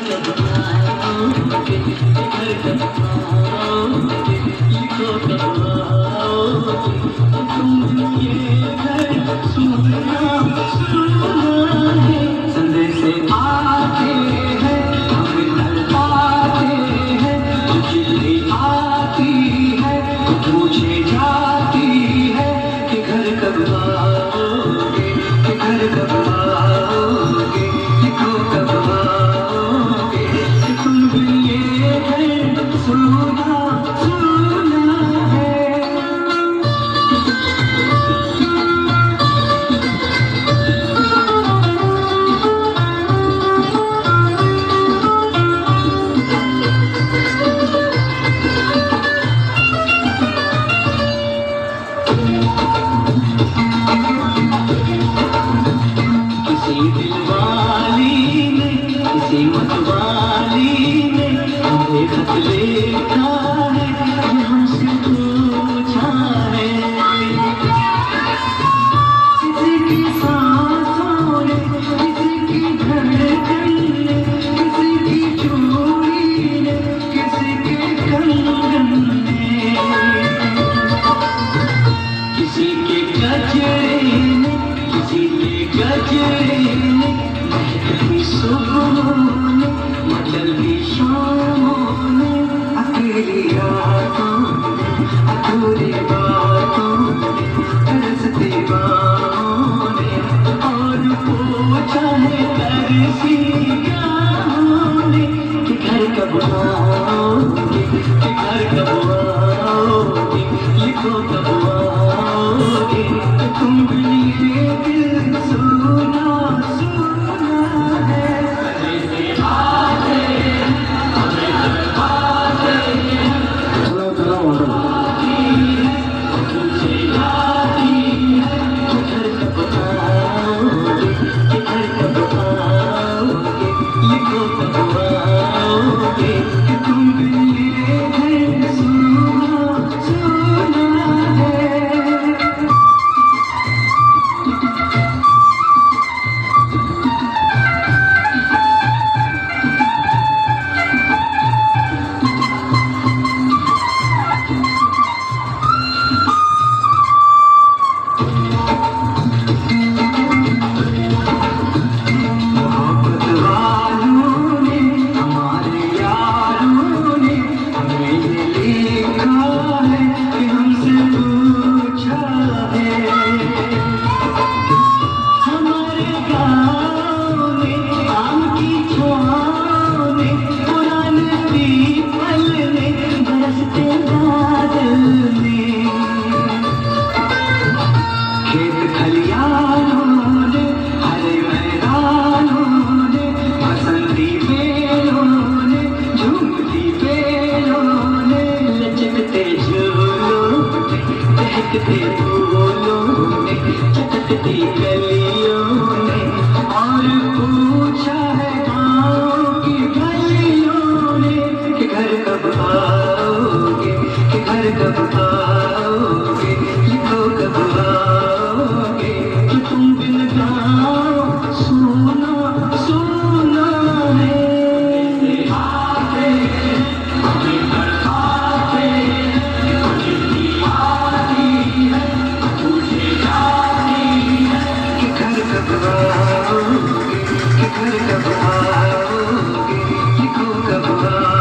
कब आओगे, घर कब आओगे, लिखो कब आओगे, तुम ये घर सुनना सुनना है। संदेश आते हैं हमें तड़पाते हैं, जो चिट्ठी आती है तो पूछे जाती है कि घर कब आओगे, कि घर कब आओगे, लिखो कब आओगे, कि तुम भी ये घर सुना सुना है। किसी दिलवाली ने, किसी मतवाली ने हमें खत लिखा है, ये हमसे पूछा है। किसी की सांसों ने, किसी की धड़कन ने, किसी की चूड़ी ने, किसी के कंगन ने, किसी के गजरे ने, किसी के गजरे ने, महकती सुबहों ने, मचलती शामों ने, अकेली रातों ने, अधूरी बातों ने, तरसती बाहों ने, और पूछा है तरसी गाहों ने कि घर कब आओगे, कि घर कब आओगे, लिखो कब आओगे, तुम भी ये दिल सुना सुना है। तुझे यादी है कि घर कब आओगे, कि घर कब आओगे, लिखो कब आओगे, कि तुम भी ये दिल सुना सुना है। मोहब्बत वालों ने, हमारे यारों ने हमें ये लिखा है कि हमसे पूछा है। हमारे गाँव ने, आम की छाँव ने, पुराने पीपल ने, बरसते बादल ने, खेत खलियानों ने, हरे मैदानों ने, बसंती बेलों ने, झूमती बेलों ने, लचकते झूलों ने, दहकते फूलों ने, चटकती गलियों ने, और पूछा है गाँव की गलियों ने कि घर कब आओगे, कि घर कब आओगे, लिखो कब आओगे, कि तुम बिन गाँव सुना सुना है। आते हैं हमें तड़पाते हैं, चिट्ठी आती है तुझे जाती है कि घर कब आओगे, कि घर कब आओगे, लिखो कब आओगे।